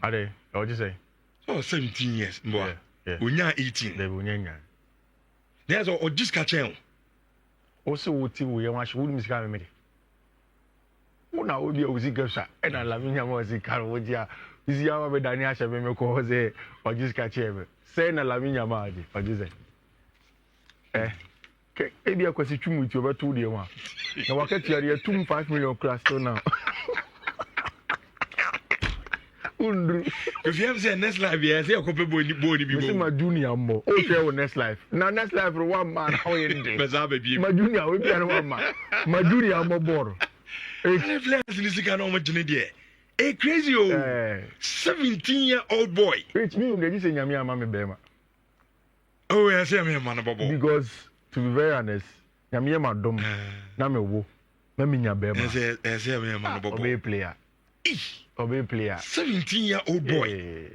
Ade, what you say? Oh, 17 years, boy. Yeah. Unya 18. They unya. There's all just catch him. Also, what you we want to miss me. Una will be a Uzika, and I love me. Was it Carwoja? Is the hour with Daniel Shabemoko Jose or just catch him? Say, na Lavinia Mardi, what you say? Maybe a question with you about 2 years. Now, I get you 2.5 million class now. If you have said next life, yes, you're couple body be my junior more. Okay, next life. Now, next life for 1 man. How you doing? My junior will be 1 man. My junior more bored. Hey, crazy old 17-year-old boy. Which means they just say Yamia Mammy Bema. Oh, yes, I'm a man about because to be very honest, Yamia Madom, Namewo, Maminya Bema, as a man about a player. Obey player. 17-year-old boy.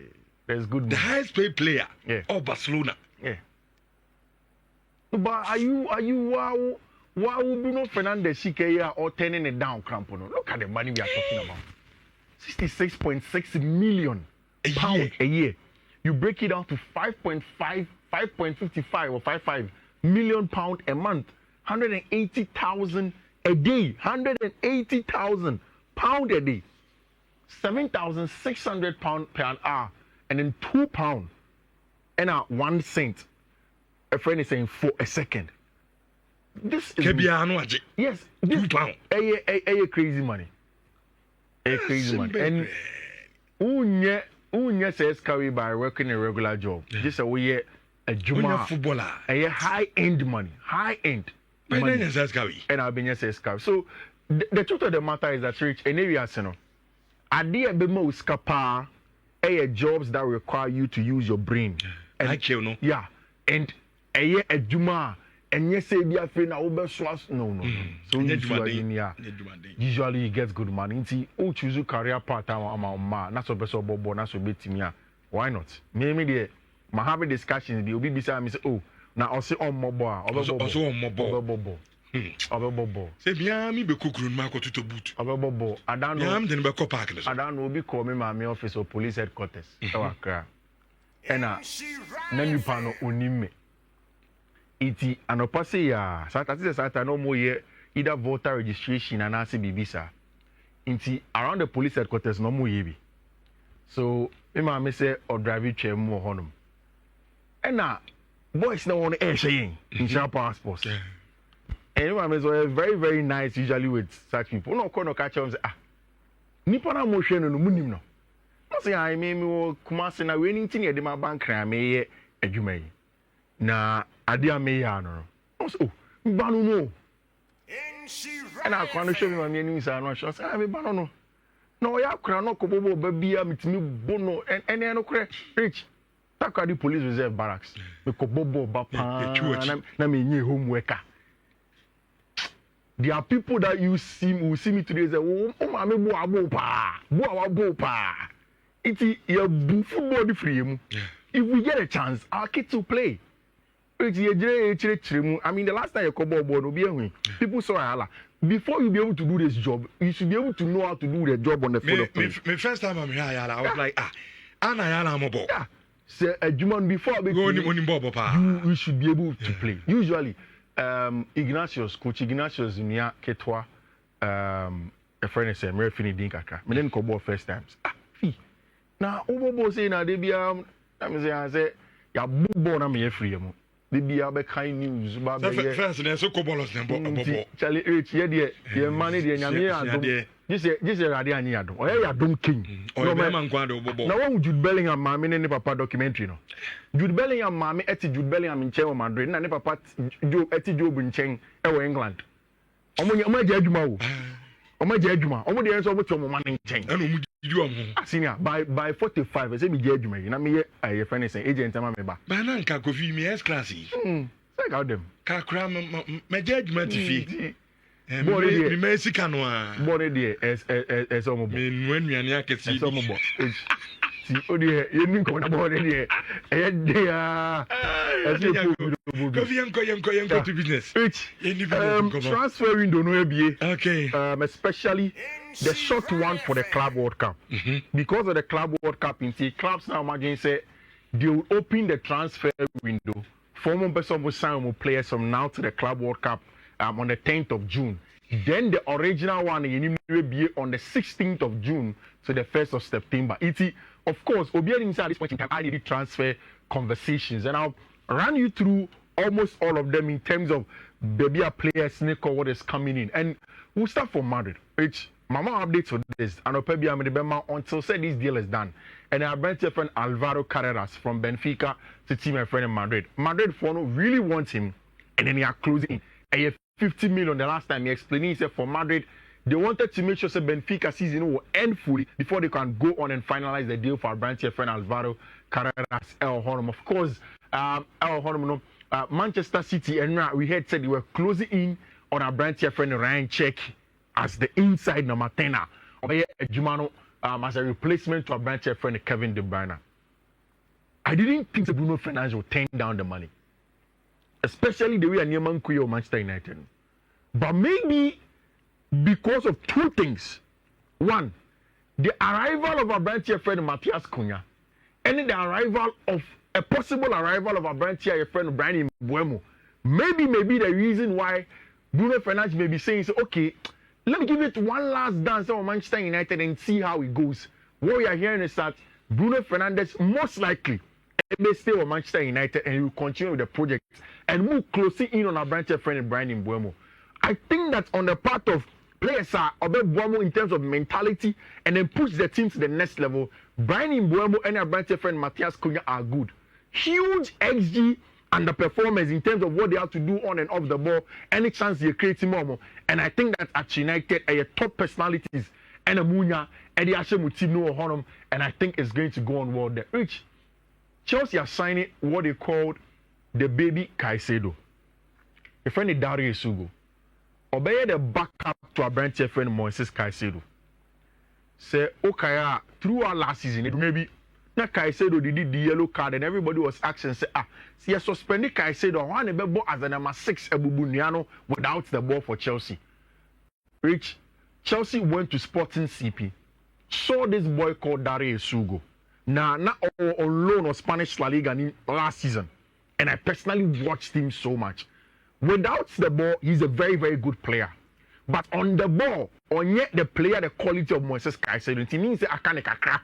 That's good. The highest paid player of Barcelona. Yeah. But are you wow Bruno Fernandes Shikeya or turning it down, Crampono? Look at the money we are talking about. 66.6 million pounds a year. You break it down to 5.55 or 55 million pounds a month. 180,000 a day. 180,000 pounds a day. 7,600 pounds per hour, and then £2 and 1 cent. A friend is saying for a second. This is yes, this £2. A crazy money. A crazy money. And unye says carry by working a regular job. Just a way a juma footballer. A high end money. High end. Money. And I've been says carry. So the truth of the matter is that rich and areas, you know. Idea be most capa jobs that require you to use your brain. And, like you know. Yeah. And a juma and yes say be a friend over swas no. So usually you get good money. See, oh choose career part time ma na so be so bobo na so betimia. Why not? Maybe the ma have discussions be obi beside me say oh na also on mobile also on mobile. Obobo. Say bia mi be kukurun ma ko to boot. Obobo. I don't know. Yam den be ko park. I don't know be call me my office or police headquarters. Accra. And na nipa no onim me. Iti anopa say ya. Sata no more year either voter registration and asi bibisa. Inti around the police headquarters no more yebi. So me say or drive chair more honum. And na boys no want air saying in passports. Anyone is very, very nice usually with such people. No, no catch on say, nipa na mo hwe no munim no. No say I mean me kuma se na we anything e de ma bank na me ye adwuma yi. Na ade a me ya no. No so, ba no no. And I can't show me my enemies are not sure. Say me ba no no. No ya kra no ko bobo ba bia mitimi bono and no kra rich. Takwa the police reserve barracks. Me ko bobo ba pa na me nyi homeworker. There are people that will see me today say, "Oh, mama, bo pa. It's your football free. If we get a chance, our kids will play. I mean, the last time you come on, people saw before you be able to do this job, you should be able to know how to do the job on the field of play. My first time I'm here, I was like, I'm a ball. Yeah. Say a human before you should be able to play. Usually. Coach Ignatius Nia Ketwa, a friend is a mere fini dinkaka. Me then kobo first times. Now, Obo say na debiam. I say ya bubo na me free mu. Debia be kind news. First, there's so kobolos na bobo. Charlie Rich, ye money de nyame adom. This radio ani adom. Oya ya dom king. No man kwado bobo. Na one Jude Bellingham mama ne papa documentary no. Jude Bellingham mama eti Jude Bellingham in Chelsea Madrid na ne papa eti Job in Chelsea e England. Omo je adwuma wo. Omo je adwuma. Omo de enso omo to omo man in Chelsea. Na omo ju omo. Senior by 45 say me je adwuma yi na me ye aye friend say agent ma me ba. Ba na nka Kofi me S class yi. Check out them. Ka kra me je adwuma tifi. Me Messi canoa. Body there as omo. Me nuanuane akesi. As omo bo. Odi ye nin ko na body there. E dey as you Yanko to business. Transfer window no ebie. Okay. Especially the short one for the Club World Cup. Because of the Club World Cup, in the clubs now imagine say they will open the transfer window. Former person will sign players from now to the Club World Cup on the 10th of June. Then the original one will be on the 16th of June to the 1st of September. Of course, Obiari inside this point in time, I need transfer conversations, and I'll run you through almost all of them in terms of baby players, Nico, what is coming in. And we'll start from Madrid, which Mama updates for this, and I'll probably until say this deal is done. And our brand friend Alvaro Carreras from Benfica to team my friend in Madrid. Madrid really wants him, and then they are closing. 50 million the last time he explained, he said for Madrid, they wanted to make sure that Benfica season will end fully before they can go on and finalize the deal for our brand friend Alvaro Carreras El Hornom. Of course, El Hornom, Manchester City, and we had said they were closing in on our brand friend Ryan Check as the inside number 10 as a replacement to our brand friend Kevin De Bruyne. I didn't think that Bruno Fernandes would turn down the money, especially the way Neyman Kuyo Manchester United. But maybe because of two things. One, the arrival of our brand friend Matthias Cunha, and the arrival of a possible arrival of our brand friend Brian Mbeumo. Maybe the reason why Bruno Fernandes may be saying, so, okay, let me give it one last dance on Manchester United and see how it goes. What we are hearing is that Bruno Fernandes most likely may stay with Manchester United and he will continue with the project and move closely in on our brand friend Brian Mbeumo. I think that on the part of players are Mbeumo in terms of mentality and then push the team to the next level, Brian Mbeumo and our brand friend Matthias Cunha are good. Huge XG and the performance in terms of what they have to do on and off the ball, any chance they create more. And I think that at United, top personalities and a Munya, Eddie Ashemutino Honum, and I think it's going to go on well there. Rich, Chelsea are signing what they called the baby Caicedo. A friend is Dario Sugo. Obey the backup to our brand friend Moises Caicedo. Say, okay, throughout last season, it maybe na Caicedo did the yellow card and everybody was asking, say, see, I suspended Caicedo, one as a number 6 Ebubuniano without the ball for Chelsea. Rich, Chelsea went to Sporting CP, saw this boy called Dario Sugo. Now, not on loan or Spanish La Liga last season. And I personally watched him so much. Without the ball, he's a very, very good player. But on the ball, on yet the player, the quality of Moises Caicedo, it means that I can't crack.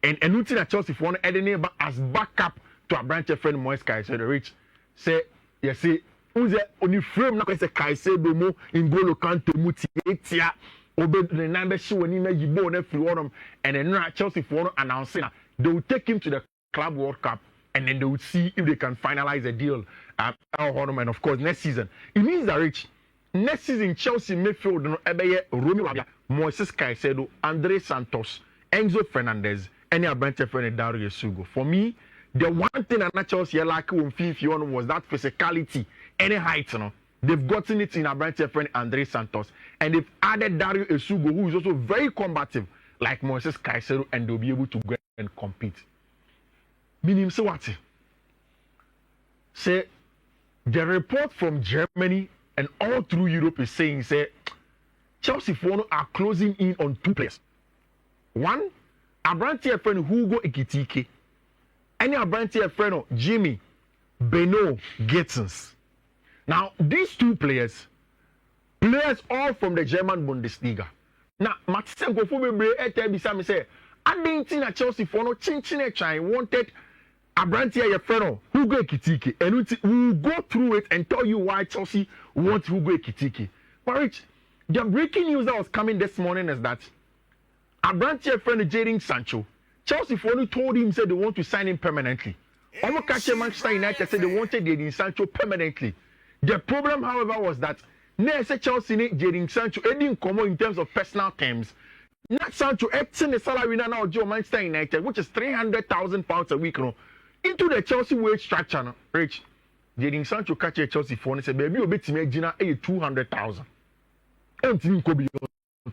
And nothing at Chelsea for any neighbor as backup to a branch friend Moises Caicedo. Rich say, you see, who's only frame now? Say Caicedo mo in Golo Kante Mutiatia, obey the number show when he made you born every one, and then Chelsea for announcing they will take him to the Club World Cup, and then they will see if they can finalize a deal. And of course, next season it means that Rich. Next season, Chelsea midfield no Romeo Lavia, Moises Caicedo, Andre Santos, Enzo Fernandez, and your bench friend Dario Sugo. For me, the one thing that Chelsea like when Fifi was that physicality, any height, they've gotten it in our bench friend Andre Santos, and they've added Dario Sugo, who is also very combative, like Moises Caicedo, and they'll be able to go and compete. Meaning, so what? Say the report from Germany and all through Europe is saying, say, Chelsea are closing in on 2 players. One, a brand friend Hugo Ekitike, and a brand friend Jimmy Beno Gittens. Now, these 2 players all from the German Bundesliga. Now, Matsen Gofu say, I didn't think that Chelsea wanted a brand friend Hugo Ekitike, and we'll go through it and tell you why Chelsea wants Hugo Ekitike. But Rich, the breaking news that was coming this morning is that a brand friend Jadon Sancho, Chelsea told him said they want to sign him permanently. Manchester United said they wanted Jadon Sancho permanently. The problem, however, was that Chelsea need Jadon Sancho didn't come in terms of personal terms. Not Sancho, the salary now Joe Manchester United, which is £300,000 a week, into the Chelsea wage structure. Rich, Jadon Sancho catch a Chelsea phone and said, baby, you bet me Gina 200,000. And could be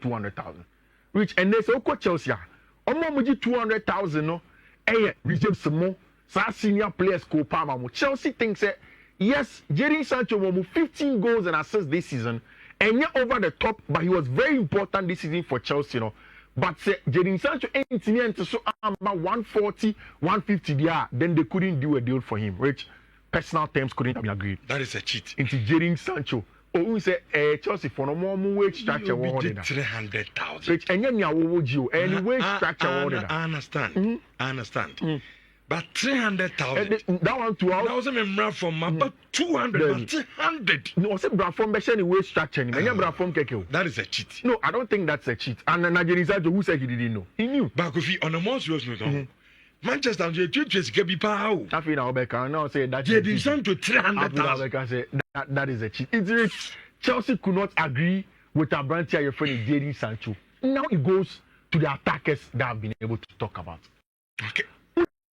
200,000. Rich, and they say, okay, Chelsea, Omo 200,000, no, reject some more. Senior players go Palma. Chelsea thinks that yes, Jadon Sancho will move 15 goals and assists this season, And yeah, over the top, but he was very important this season for Chelsea, you know. But Jadon Sancho ain't so about 140, 150 there, then they couldn't do a deal for him, which personal terms couldn't have been agreed. That is a cheat. Into Jadon Sancho. Oh, we say Chelsea for no more wage structure. 300,000. Which any wage structure. I understand. I understand. But 300,000. That one too. That was a from about 200, 300. No, I said Brafom Beshan wage structure. That is a cheat. No, I don't think that's a cheat. And Nigerian Sancho, who said he didn't know? He knew. But if he on a more serious note, Manchester and Chelsea can be power. I feel now now say that Jadon Sancho 300,000. That is a cheat. It's Chelsea could not agree with a brand here, your friend Jadon Sancho. Now it goes to the attackers that have been able to talk about. Okay.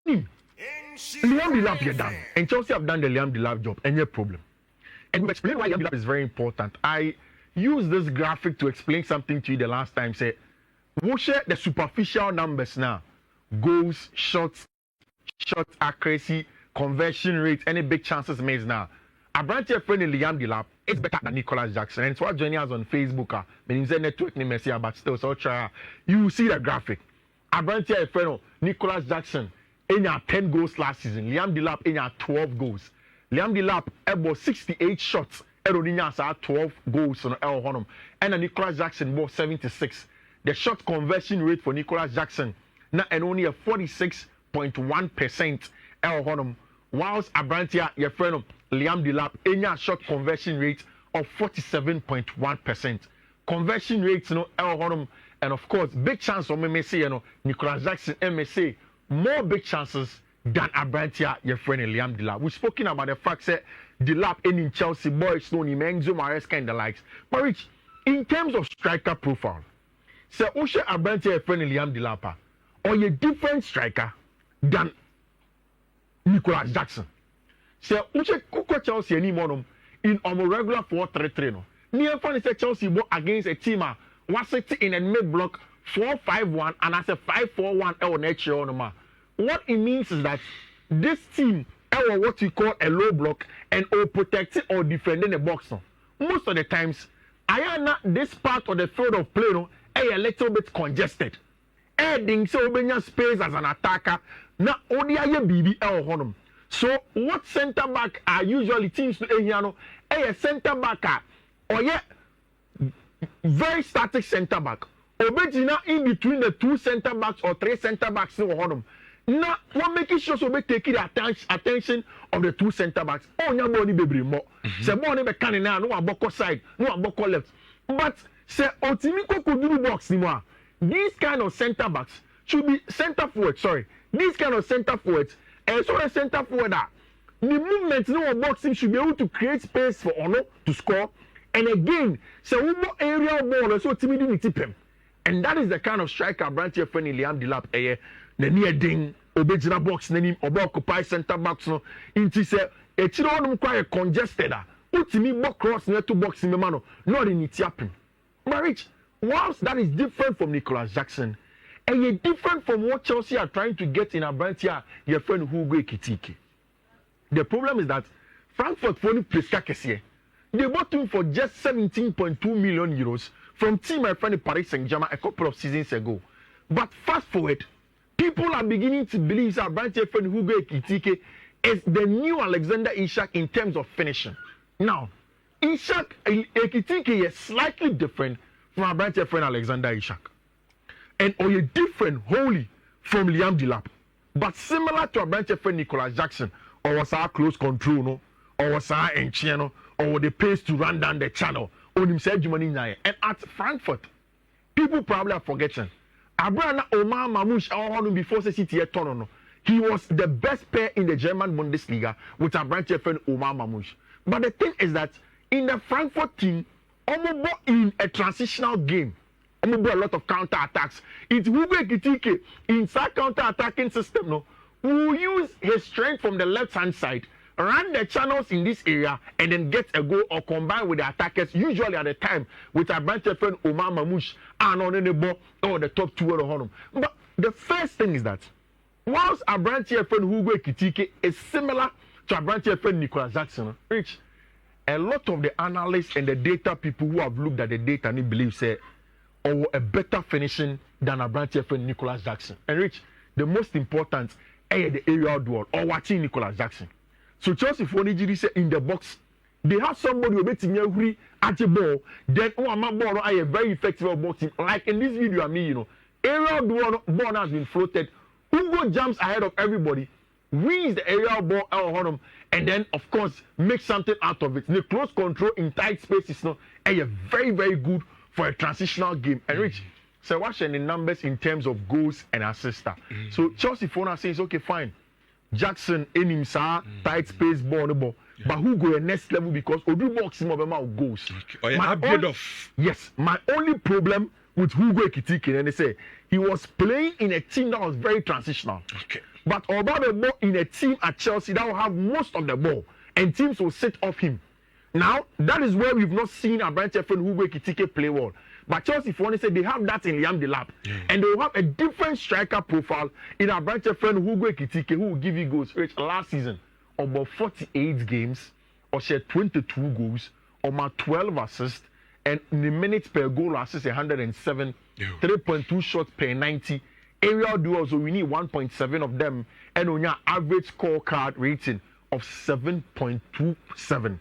Liam Delap is done, and Chelsea have done the Liam Delap job. Any problem? And we explain why Liam Delap is very important. I used this graphic to explain something to you the last time. Say, we'll share the superficial numbers now: goals, shots, accuracy, conversion rate, any big chances made now. A branch of friend Liam Delap is better than Nicholas Jackson, and it's what joining us on Facebook. Means the network name Messi, but still so try. You see the graphic. A branch of friend Nicholas Jackson. In 10 goals last season, Liam Delap in 12 goals. Liam Delap about 68 shots. Eroninya 12 goals on El Honum. And Nicholas Jackson bought 76. The shot conversion rate for Nicholas Jackson now and only a 46.1% El Honum. Whilst Abrantia, your friend Liam Delap, in a shot conversion rate of 47.1%. Conversion rates, El Honum, and of course, big chance of MSC, Nicholas Jackson, MSC. More big chances than Abrantia, your friend Liam Delap. We've spoken about the fact that Delap in Chelsea, boys, no, Enzo Mares kind of likes. But Rich, in terms of striker profile, so Usha Abrantia, your friend Liam Delap, or a different striker than Nicholas Jackson. So Usha Kuko Chelsea anymore in a regular 4-3-3. No, near funny say Chelsea against a team was sitting in a mid block. 4-5-1 and as a 5-4-1 what it means is that this team what we call a low block and or protecting or defending the box. Most of the times, this part of the field of play a little bit congested. Adding so many space as an attacker. Now, BB so what centre back are usually teams to a centre back or very static centre back. Obejina in between the two centre backs or three centre backs in Honum. Now, what making sure so we take the attention of the two centre backs. Oh, your body baby more. Se body be canning now, no aboko side, no aboko left. But se Otimiko could do box anymore. These kind of centre backs should be centre forward. Sorry, these kind of centre forwards. And so the centre forward the movement no boxing should be able to create space for Ono to score. And again, so we more aerial ball so timidity tip him. And that is the kind of striker branch your friend Liam Delap the near ding obejina box name or occupy centre backs no into say a children quite congested ultimate box cross near to box in the man not in it happen. But Rich, whilst that is different from Nicholas Jackson and yet different from what Chelsea are trying to get in a branch here, your friend Hugo Ekitike. The problem is that Frankfurt for the they bought him for just 17.2 million euros from team my friend Paris Saint-Germain a couple of seasons ago. But fast forward, people are beginning to believe that branch friend Hugo Ekitike is the new Alexander Isak in terms of finishing. Now, Isak Ekitike is slightly different from our branch friend Alexander Isak. And or you different wholly from Liam Delap. But similar to our branch friend Nicholas Jackson, or was our close control, no? Or was our enchino, or the pace to run down the channel. And at Frankfurt, people probably are forgetting. Abraham Omar Mamouche before City Tonono. He was the best player in the German Bundesliga with a branch friend Omar Mamouche. But the thing is that in the Frankfurt team, almost in a transitional game, almost a lot of counter attacks. It's Hugo Ekitike inside counter attacking system, no, who use his strength from the left hand side. Run the channels in this area and then get a goal or combine with the attackers, usually at the time with a branch friend Omar Mamouche and on the ball or the top two of the honor. But the first thing is that whilst a branch friend Hugo Ekitike is similar to a branch friend Nicholas Jackson, Rich, a lot of the analysts and the data people who have looked at the data and believe say or a better finishing than a branch friend Nicholas Jackson. And Rich, the most important is the aerial duel or watching Nicholas Jackson. So Chelsea for Nigeria say in the box, they have somebody who bet every at the ball. Then ball are very effective boxing. Like in this video, aerial duel ball has been floated. Hugo jumps ahead of everybody, wins the aerial ball out on him, and then of course make something out of it. The close control in tight spaces very, very good for a transitional game. And Rich, so watching the numbers in terms of goals and assists. So Chelsea for now says okay, fine. Jackson in him tight space ball, but who go the next level because Odu box him about goals. Okay. Yes, my only problem with Hugo Ekitike, and they say he was playing in a team that was very transitional. Okay. But about the ball in a team at Chelsea that will have most of the ball, and teams will sit off him. Now that is where we've not seen a branch friend Hugo Ekitike play well. But Chelsea, for one, say they have that in Liam Delap, and they will have a different striker profile in a branch friend Hugo Ekitike, who will give you goals. Last season, about 48 games, or share 22 goals, or my 12 assists, and in the minutes per goal assist 107, 3.2 shots per 90. Aerial duels, so we need 1.7 of them, and on your average scorecard rating of 7.27.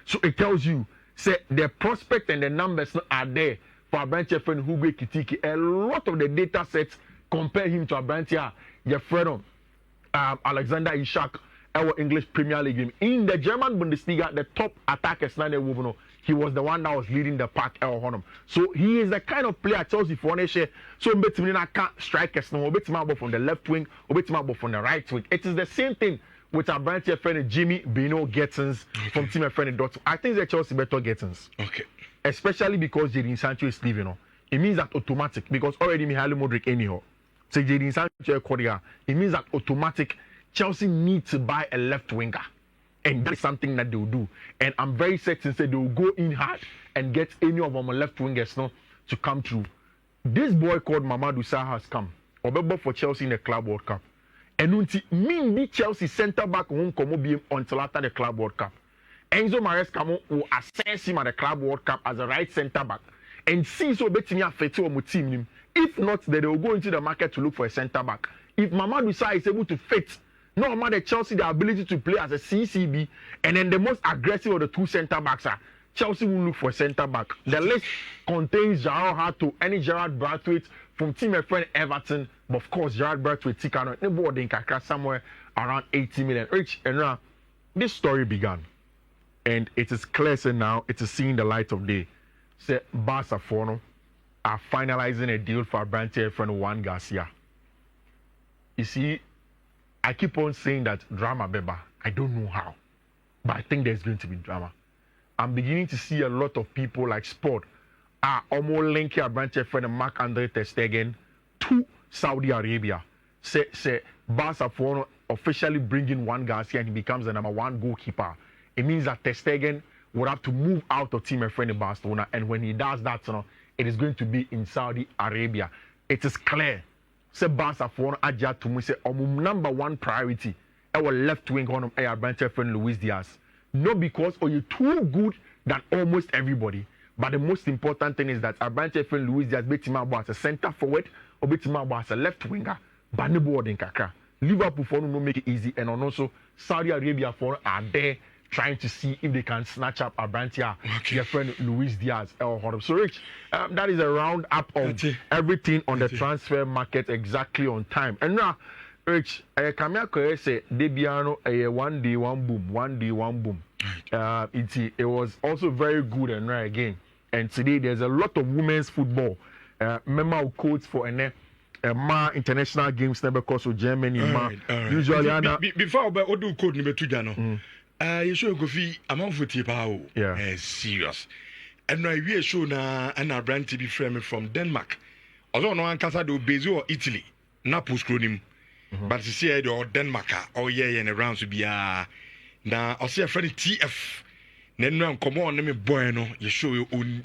So it tells you. Say the prospect and the numbers are there for a branch friend Hugo Ekitike. A lot of the data sets compare him to a branch your friend Alexander Isak, our English Premier League game. In the German Bundesliga, the top attackers he was the one that was leading the pack. So he is the kind of player Chelsea for nation. So strikers no from the left wing, from the right wing. It is the same thing with our branch friend Jimmy Bino Gettins from team friend Dortmund. I think that Chelsea better Gettins. Okay. Especially because Jadon Sancho is leaving. It means that automatic because already Mihailo Modric anyhow. So Jadon Sancho Korea. It means that automatic Chelsea need to buy a left winger. And that's something that they will do. And I'm very certain they will go in hard and get any of our left wingers to come through. This boy called Mamadou Sarr has come. Obebo for Chelsea in the Club World Cup. And until Chelsea centre back won't come until after the Club World Cup. Enzo Maresca will assess him at the Club World Cup as a right centre back and see so betting affect our team. If not, then they will go into the market to look for a centre back. If Mamadou Sarr is able to fit, no matter Chelsea the ability to play as a CCB, and then the most aggressive of the two centre backs are Chelsea will look for a centre back. The list contains Gerard Hato, any Gerard Brathwaite from team friend Everton, but of course Gerard Brathwaite Tikano, the board in Kakra somewhere around 80 million. Rich and now this story began, and it is clear now it is seeing the light of day. Say Barca are finalizing a deal for a branch friend Juan Garcia. You see, I keep on saying that drama, Beba. I don't know how, but I think there's going to be drama. I'm beginning to see a lot of people like Sport are almost linking a branch friend Marc-Andre ter Stegen to Saudi Arabia. Say Barca officially bringing Juan Garcia and he becomes the number one goalkeeper. It means that ter Stegen would have to move out of team friend in Barcelona, and when he does that, it is going to be in Saudi Arabia. It is clear. Say Barca for Aja to me say number one priority. Our left wing on our branch friend Luis Diaz. Not because you're too good than almost everybody, but the most important thing is that our branch friend Luis Diaz beat him as a centre forward or beat him as a left winger. But no board in Kaka. Liverpool for no make it easy, and also Saudi Arabia for are there trying to see if they can snatch up a branch your friend Luis Diaz. So Rich, that is a round up of everything on the transfer market exactly on time. And now, Rich, Kamia say Debiano a 1 day 1 boom, 1 day 1 boom. It was also very good and right again. And today there's a lot of women's football. Member codes for an international games never cost of Germany. Usually, before I do code number 2 Jano. You show go fi amount for tipa serious. And now we show na an brand to be framed from Denmark. Although no one can say do Bezo or Italy, na post him. But you see or Denmark or and around to be na I see a friend TF. Then no come on me boy no you show you on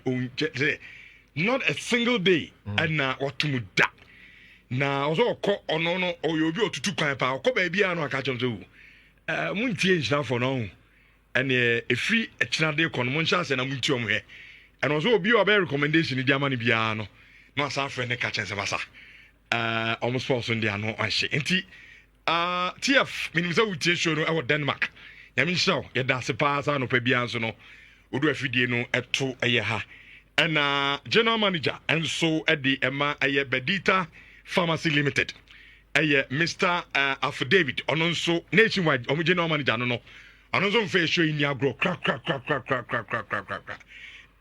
not a single day and na or to da. Na also ko ono or you be to 2 kan pa ko ba bia no aka chom so mun change now for now. and a free a chinade conmonchas and a mutuum here. And also be a recommendation in Germany piano. No, some friend a catch and Savasa. Almost false on the ano and she. And TF means out show our Denmark. Yamin show, yet that's a pass on Pebians no. Udu FDN at 2 a year. And general manager, and so at the Emma a Bedita Pharmacy Limited. Mr. Affidavit, and also nationwide, general manager, no. And also face show in your grow crack.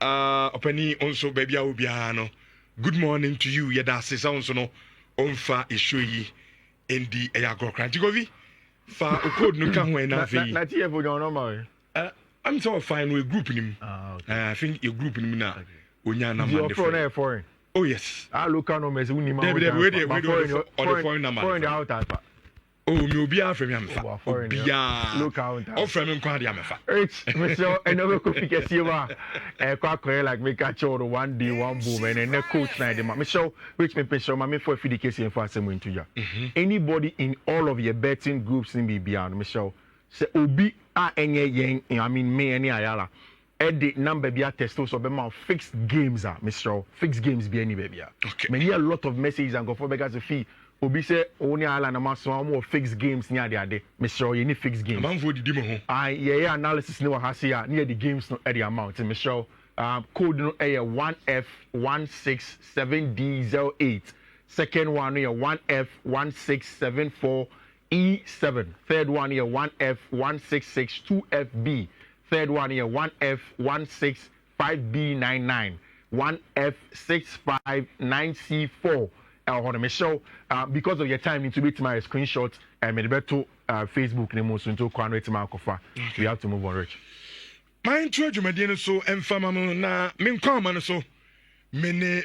Openi also baby Aubiano. Good morning to you. Yada says also no onfa issue ye in the Ayagro Crantigovi. Fa code no can when I think. Not here for your normal. I'm so fine with group in him. I think your group in him now. Unyana foreign. Oh yes. I look on them as Unima. Foreign out. Oh, me be after me am fa. Look out. Offer me kwadi am fa. Mister, I never could pick a silver. Like make a show one day, one boom, and then coach night. Michelle, which me show my for FDK and for some into ya. Anybody in all of your betting groups in beyond Michelle. Say Obi any yang, I mean me any ayala. The number be a test so be more fixed games Mr. Fixed games be any baby. Okay. Many a lot of messages and go for beggars fee. Obi say only island na so more fixed games near the ade. Mr. You need fixed games. Man for the demo ho. Yeah analysis no ha see near the games no the amount. Mr. Code no 1F167D08. Second one here 1F1674E7. Third one here 1F1662FB. Third one here 1F165B99. 1F659C4. Show because of your time into bit my screenshot and maybe to Facebook name so into Kwanwe Timakofa. We have to move on, Rich. My intro, you so and famano na min so many